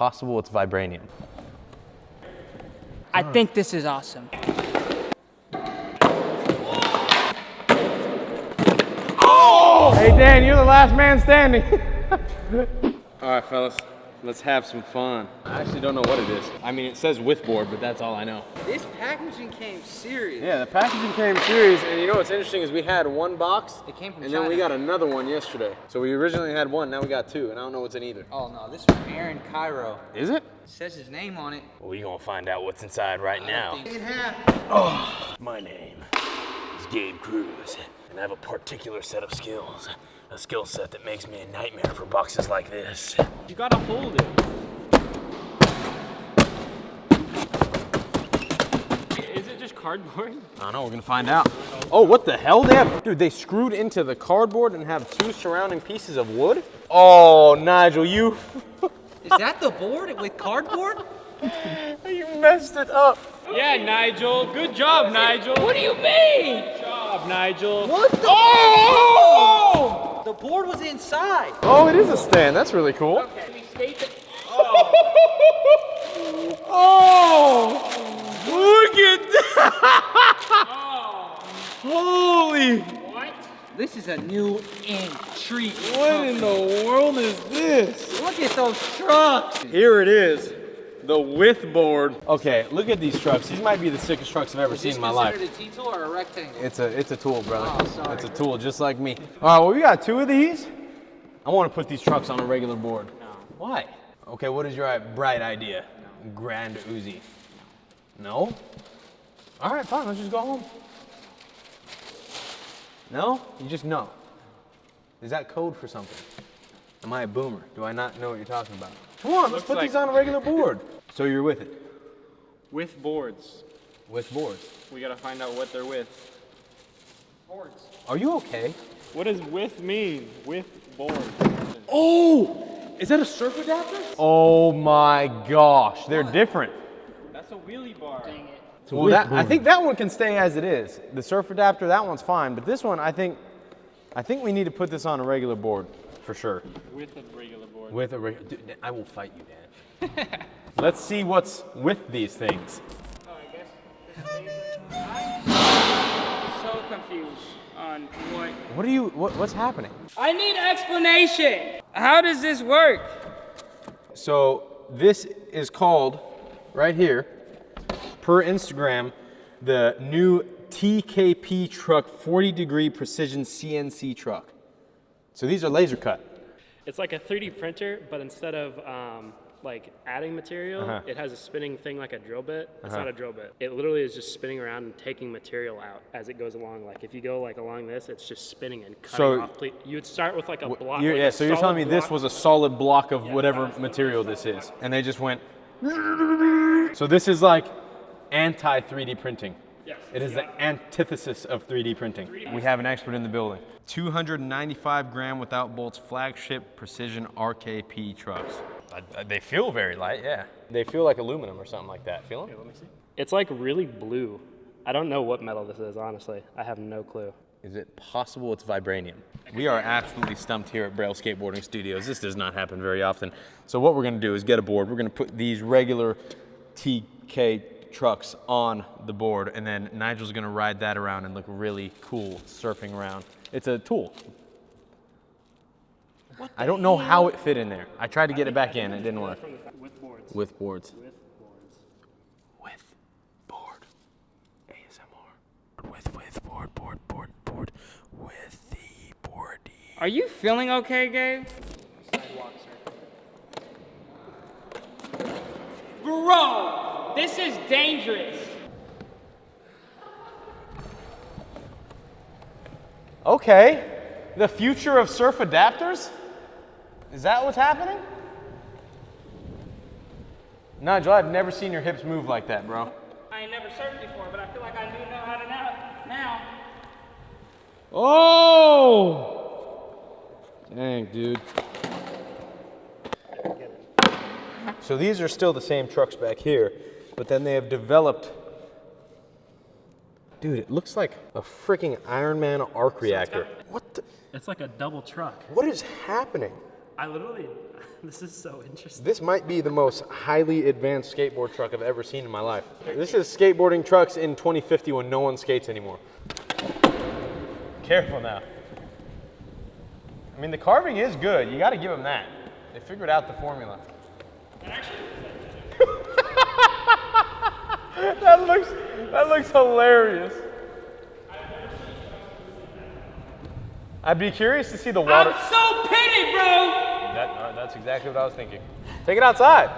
possible it's vibranium? I think this is awesome. Oh! Hey Dan, you're the last man standing. All right, fellas, let's have some fun. I actually don't know what it is. I mean, it says with board, but that's all I know. This packaging came serious. Yeah, the packaging came serious, and you know what's interesting is we had one box, It came from and China. then we got another one yesterday. So we originally had one, now we got two, and I don't know what's in either. Oh no, this is from Aaron Cairo. Is it? It says his name on it. Well, we're gonna find out what's inside right now. My name is Gabe Cruz, and I have a particular set of skills. A skill set that makes me a nightmare for boxes like this. You gotta hold it. Is it just cardboard? I don't know, we're gonna find out. Oh, what the hell? Dude, they screwed into the cardboard and have two surrounding pieces of wood? Oh, Nigel, you Is that the board with cardboard? you messed it up. Yeah, Nigel. Good job, Nigel. What do you mean? Good job, Nigel. What the? Oh! The board was inside. Oh, it is a stand. That's really cool. Okay, we skate it. Oh! Look at that! Holy! What? This is a new treat. What in the world is this? Look at those trucks. Here it is, the width board. Okay, look at these trucks. These might be the sickest trucks I've ever seen in my life. Is this considered a T-tool or a rectangle? It's a tool, brother. Oh, sorry. It's a tool, just like me. All right, well, we got two of these. I want to put these trucks on a regular board. No. Why? Okay, what is your bright idea? No. Grand Uzi. No? All right, fine, let's just go home. No? You just know. Is that code for something? Am I a boomer? Do I not know what you're talking about? Come on, let's Looks put like- these on a regular board. So you're with it? With boards. With boards. We gotta find out what they're with. Boards. Are you okay? What does with mean? With boards. Oh! Is that a surf adapter? Oh my gosh, they're different. That's a wheelie bar. Dang it. Well, I think that one can stay as it is. The surf adapter, that one's fine, but this one, I think we need to put this on a regular board for sure. With a regular board. With a regular, dude, I will fight you, Dan. Let's see what's with these things. Oh, I guess this I'm so confused on What's happening? I need explanation. How does this work? So this is called, right here, per Instagram, the new TKP truck 40-degree precision CNC truck. So these are laser cut. It's like a 3D printer, but instead of like adding material, it has a spinning thing like a drill bit. It's not a drill bit. It literally is just spinning around and taking material out as it goes along. Like if you go like along this, it's just spinning and cutting off. You would start with like a block. Yeah, like so you're telling me this was a solid block of whatever that's what material this is. And they just went, so this is like anti-3D printing. Yes. It is the antithesis of 3D printing. We have an expert in the building. 295 gram without bolts flagship precision RKP trucks. They feel very light, yeah. They feel like aluminum or something like that. Feel them? Let me see. It's like really blue. I don't know what metal this is, honestly. I have no clue. Is it possible it's vibranium? We are absolutely stumped here at Braille Skateboarding Studios. This does not happen very often. So what we're gonna do is get a board. We're gonna put these regular TK trucks on the board, and then Nigel's gonna ride that around and look really cool surfing around. It's a tool. I don't know how it fit in there. I tried to get it back in, it didn't work. With boards. With boards. With boards. With board. ASMR. With board. With the boardy. Are you feeling okay, Gabe? Bro, this is dangerous. Okay, the future of surf adapters? Is that what's happening? Nigel, I've never seen your hips move like that, bro. I ain't never surfed before, but I feel like I do know how to now. Oh! Dang, dude. So these are still the same trucks back here, but then they have developed. Dude, it looks like a freaking Iron Man arc reactor. What the? It's like a double truck. What is happening? This is so interesting. This might be the most highly advanced skateboard truck I've ever seen in my life. This is skateboarding trucks in 2050 when no one skates anymore. Careful now. I mean, the carving is good. You got to give them that. They figured out the formula. That looks hilarious. I'd be curious to see the water. I'm so petty, bro! That's exactly what I was thinking. Take it outside.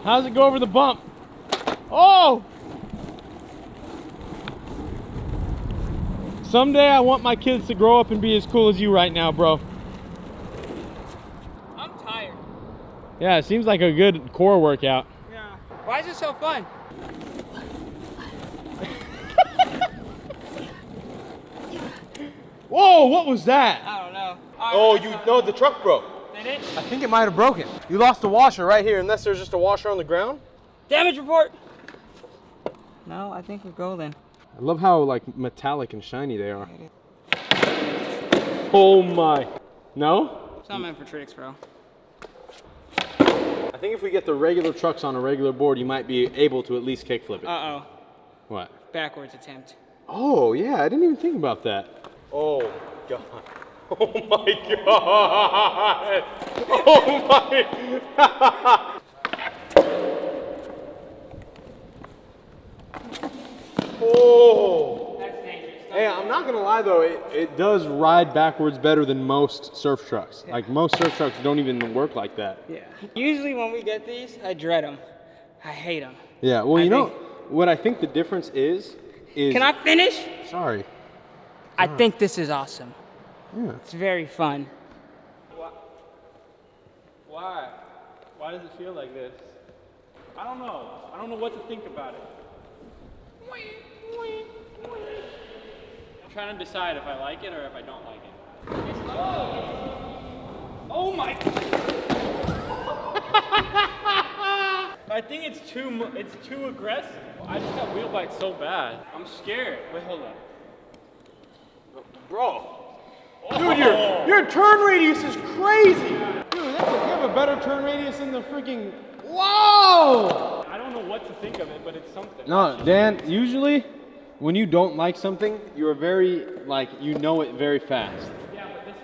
How's it go over the bump? Oh! Someday I want my kids to grow up and be as cool as you right now, bro. I'm tired. Yeah, it seems like a good core workout. Yeah. Why is it so fun? Whoa, what was that? I don't know. Oh, no, the truck broke. Did it? I think it might have broken. You lost the washer right here, unless there's just a washer on the ground. Damage report. No, I think we're golden. I love how like metallic and shiny they are. Oh my. No? It's not meant for tricks, bro. I think if we get the regular trucks on a regular board, you might be able to at least kickflip it. Uh-oh. What? Backwards attempt. Oh, yeah, I didn't even think about that. Oh, God. Oh, my God. Oh, my God. Oh. That's dangerous. Hey, I'm not going to lie, though. It does ride backwards better than most surf trucks. Like, most surf trucks don't even work like that. Yeah. Usually when we get these, I dread them. I hate them. Yeah, well, you know, what I think the difference is... Can I finish? Sorry. I think this is awesome. Yeah. It's very fun. Why? Why does it feel like this? I don't know. I don't know what to think about it. I'm trying to decide if I like it or if I don't like it. Oh my! I think it's too aggressive. I just got wheel bites so bad. I'm scared. Wait, hold on. Bro. Dude, your turn radius is crazy. Dude, you have a better turn radius than the freaking... Whoa! I don't know what to think of it, but it's something. No, Dan, usually when you don't like something, you're very, like, you know it very fast. Yeah, but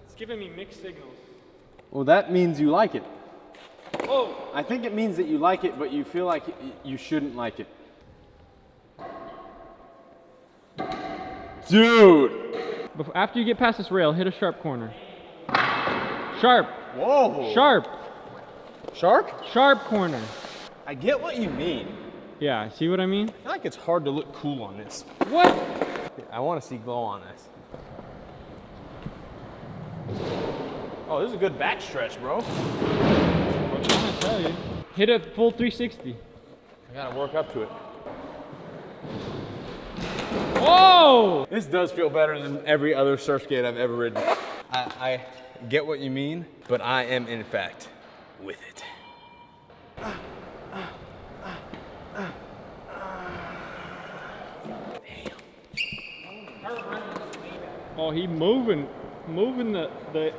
it's giving me mixed signals. Well, that means you like it. Oh! I think it means that you like it, but you feel like you shouldn't like it. Dude! After you get past this rail, hit a sharp corner. Sharp! Whoa! Sharp! Sharp? Sharp corner. I get what you mean. Yeah, see what I mean? I feel like it's hard to look cool on this. What? I want to see glow on this. Oh, this is a good back stretch, bro. I'm trying to tell you. Hit a full 360. I gotta work up to it. Whoa! This does feel better than every other surf skate I've ever ridden. I get what you mean, but I am in fact with it. Oh, he moving the.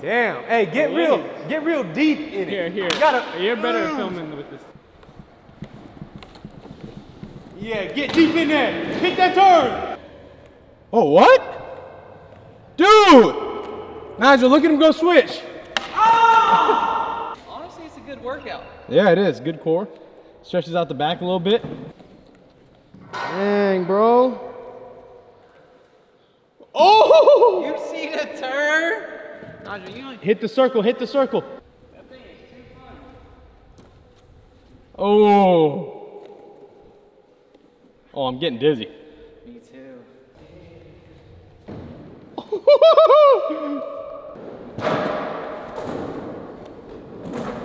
Damn. Hey, get real deep in it. Here. You're better at filming with this. Yeah, get deep in there. Hit that turn. Oh, what? Dude! Nigel, look at him go switch. Honestly, it's a good workout. Yeah, it is. Good core. Stretches out the back a little bit. Dang, bro. Oh! You see the turn? Nigel, you Hit the circle, hit the circle. That thing is too fun. Oh. Oh, I'm getting dizzy. Me too.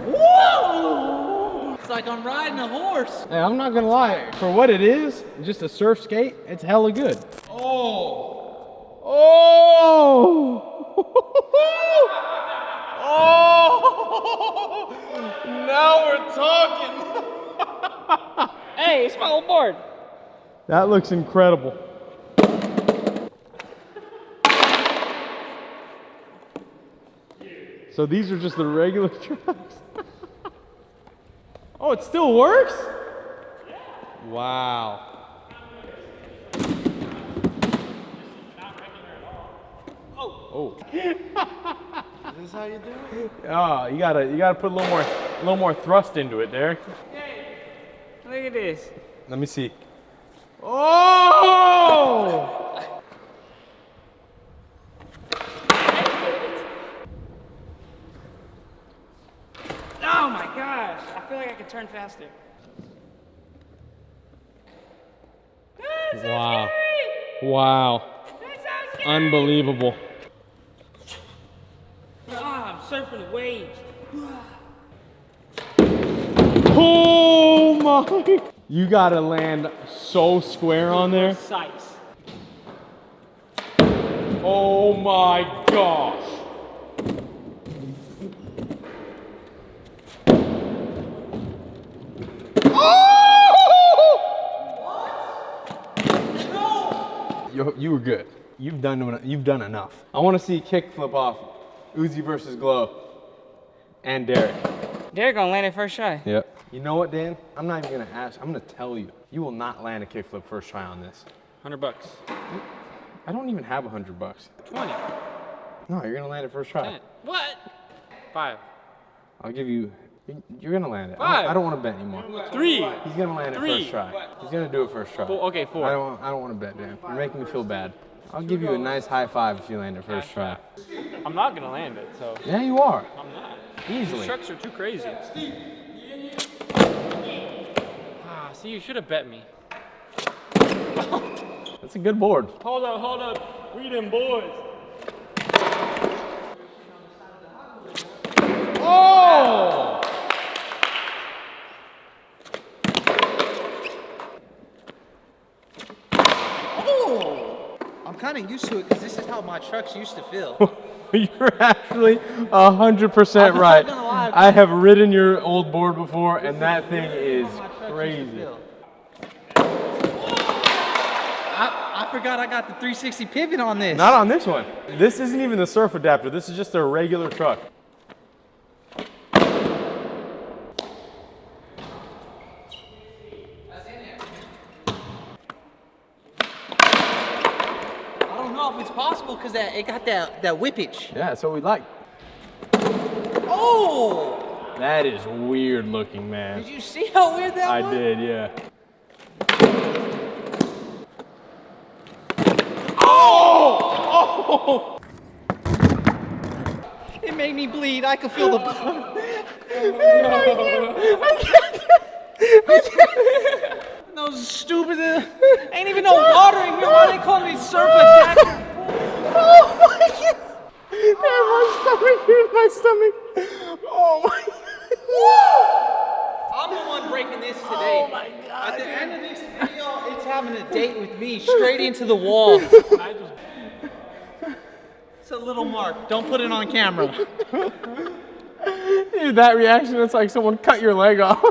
Whoa! It's like I'm riding a horse. Hey, I'm not gonna lie. For what it is, just a surf skate, it's hella good. Oh! Oh! Oh! Now we're talking. Hey, it's my old board. That looks incredible. So these are just the regular trucks. Oh, it still works? Yeah. Wow. Oh. Is this how you do it? Oh, you gotta put a little more thrust into it, Derek. Hey, look at this. Let me see. Oh! Oh my gosh, I feel like I could turn faster. Wow. Wow. Unbelievable. I'm surfing the waves. Oh my! You gotta land so square on there. Precise. Oh my gosh. You were good. You've done enough. I want to see kickflip off Uzi versus Glow and Derek. Derek gonna land it first try. Yep. You know what, Dan? I'm not even gonna ask. I'm gonna tell you. You will not land a kickflip first try on this. $100. I don't even have $100. 20. No, you're gonna land it first try. 10. What? 5. I'll give you. You're gonna land it. 5. I don't want to bet anymore. 3. He's gonna land it 3. first try. He's gonna do it first try. 4. Okay, 4. I don't want to bet, Dan. You're making me feel bad. I'll give you a nice high five if you land it first try. I'm not gonna land it, so Yeah, you are. I'm not. Easily. These trucks are too crazy. Ah, see, you should have bet me. That's a good board. Hold up. We them boys. Oh! I'm kind of used to it because this is how my trucks used to feel. You're actually 100% right. gonna lie. I have ridden your old board before, and that thing is crazy. I forgot I got the 360 pivot on this. Not on this one. This isn't even the surf adapter. This is just a regular truck. I don't know if it's possible because it got that whippage. Yeah, that's what we like. Oh! That is weird looking, man. Did you see how weird that I was? did, yeah. Oh! It made me bleed. I could feel the blood. Those stupid. Ain't even no water in here. Why they call me surf adapter? Oh my god! Here's my stomach. Oh my god. I'm the one breaking this today. Oh my god. At the end of this video, it's having a date with me straight into the wall. It's a little mark. Don't put it on camera. Dude, that reaction, it's like someone cut your leg off.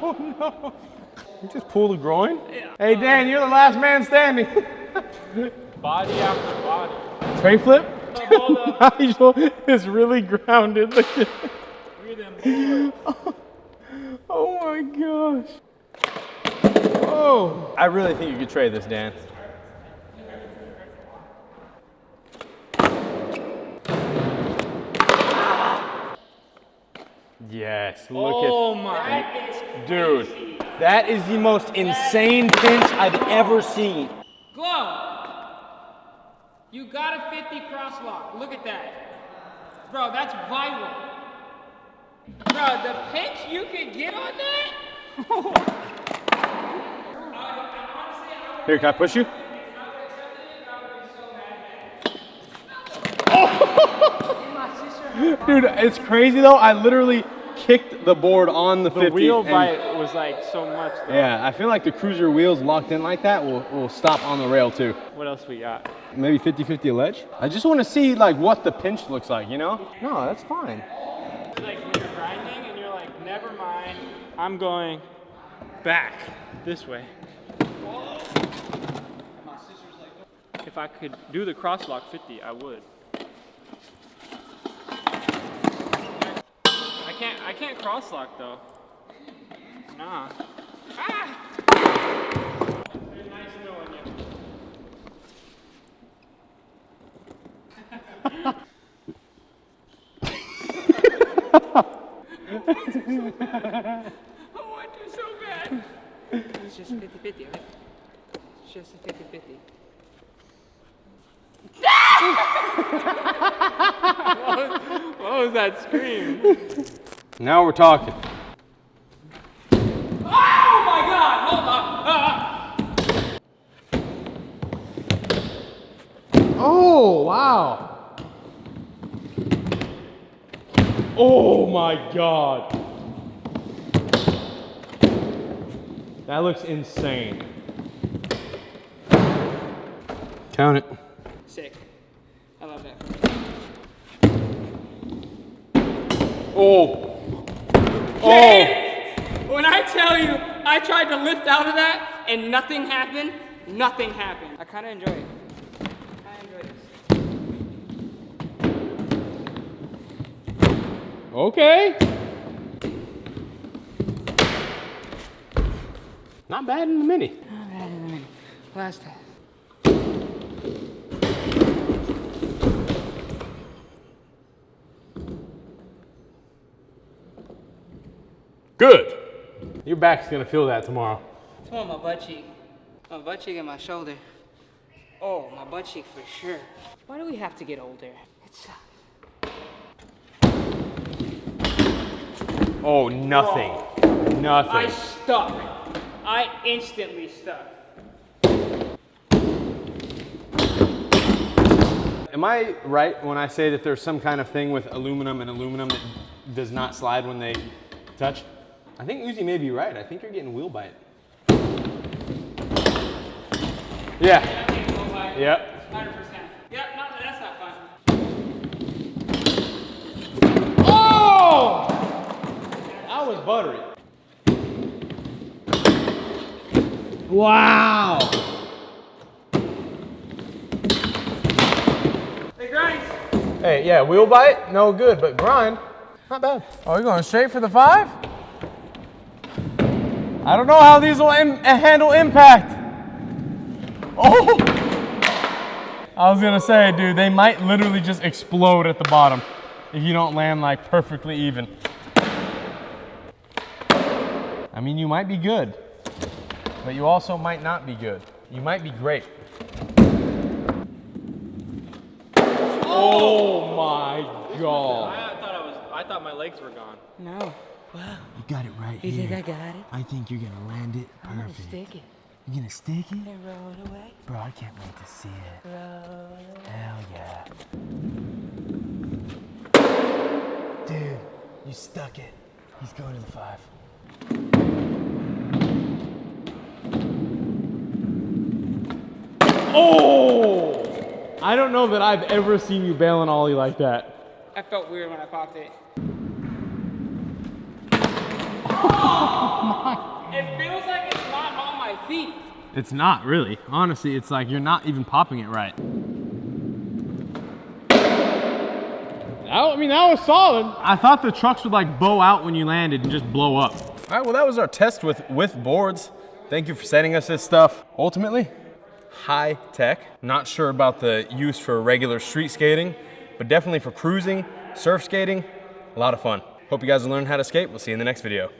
Oh no. You just pulled a groin? Yeah. Hey Dan, you're the last man standing. Body after body. Tray flip? Hold up. Nigel is really grounded. Look at We them boys. Oh my gosh. Oh. I really think you could trade this, Dan. Yes, look Oh at my. dude. That is the most insane pinch I've ever seen. Glow. You got a 50 crosswalk. Look at that. Bro, that's viral. Bro, the pinch you can get on that? Here, can I push you? Dude, it's crazy though. I literally kicked the board on the 50. The wheel and- bite was like so much. Though. Yeah, I feel like the cruiser wheels locked in like that will stop on the rail too. What else we got? Maybe 50-50 a ledge. I just want to see like what the pinch looks like, you know? No, that's fine. It's like when you're grinding and you're like, never mind, I'm going back this way. If I could do the crosswalk 50, I would. I can't crosswalk though. Nah. Ah! Very nice knowing you. I want to so bad. It's just 50-50, right? It's just a 50-50. What was that scream? Now we're talking. Oh my God! Hold on. Oh, wow. Oh my God. That looks insane. Count it. Sick. I love that. Oh. Oh! When I tell you, I tried to lift out of that and nothing happened, nothing happened. I kind of enjoy it. I enjoy this. Okay. Not bad in the mini. Not bad in the mini. Last time. Good. Your back's gonna feel that tomorrow. It's on my butt cheek. My butt cheek and my shoulder. Oh, my butt cheek for sure. Why do we have to get older? It sucks. Oh, nothing. Whoa. Nothing. I stuck. I instantly stuck. Am I right when I say that there's some kind of thing with aluminum and aluminum that does not slide when they touch? I think Uzi may be right. I think you're getting wheel bite. Yeah. Yep. 100%. Yep, no, that's not fun. Oh! That was buttery. Wow. Hey, Grimes. Hey, yeah, wheel bite, no good, but grind, not bad. Oh, you're going straight for the 5? I don't know how these will handle impact. Oh! I was gonna say, dude, they might literally just explode at the bottom if you don't land like perfectly even. I mean, you might be good, but you also might not be good. You might be great. Oh my God. I thought my legs were gone. No. You got it right You here. think I got it? I think you're gonna land it I'm gonna perfect. stick it You're gonna stick it? and roll it away. Bro, I can't wait to see it. Roll it away. Hell yeah. Dude, you stuck it. He's going to the 5. Oh! I don't know that I've ever seen you bail an ollie like that. I felt weird when I popped it. It feels like it's not on my feet. It's not really. Honestly, it's like you're not even popping it right. I mean, that was solid. I thought the trucks would like bow out when you landed and just blow up. All right, well, that was our test with boards. Thank you for sending us this stuff. Ultimately, high tech. Not sure about the use for regular street skating, but definitely for cruising, surf skating, a lot of fun. Hope you guys learned how to skate. We'll see you in the next video.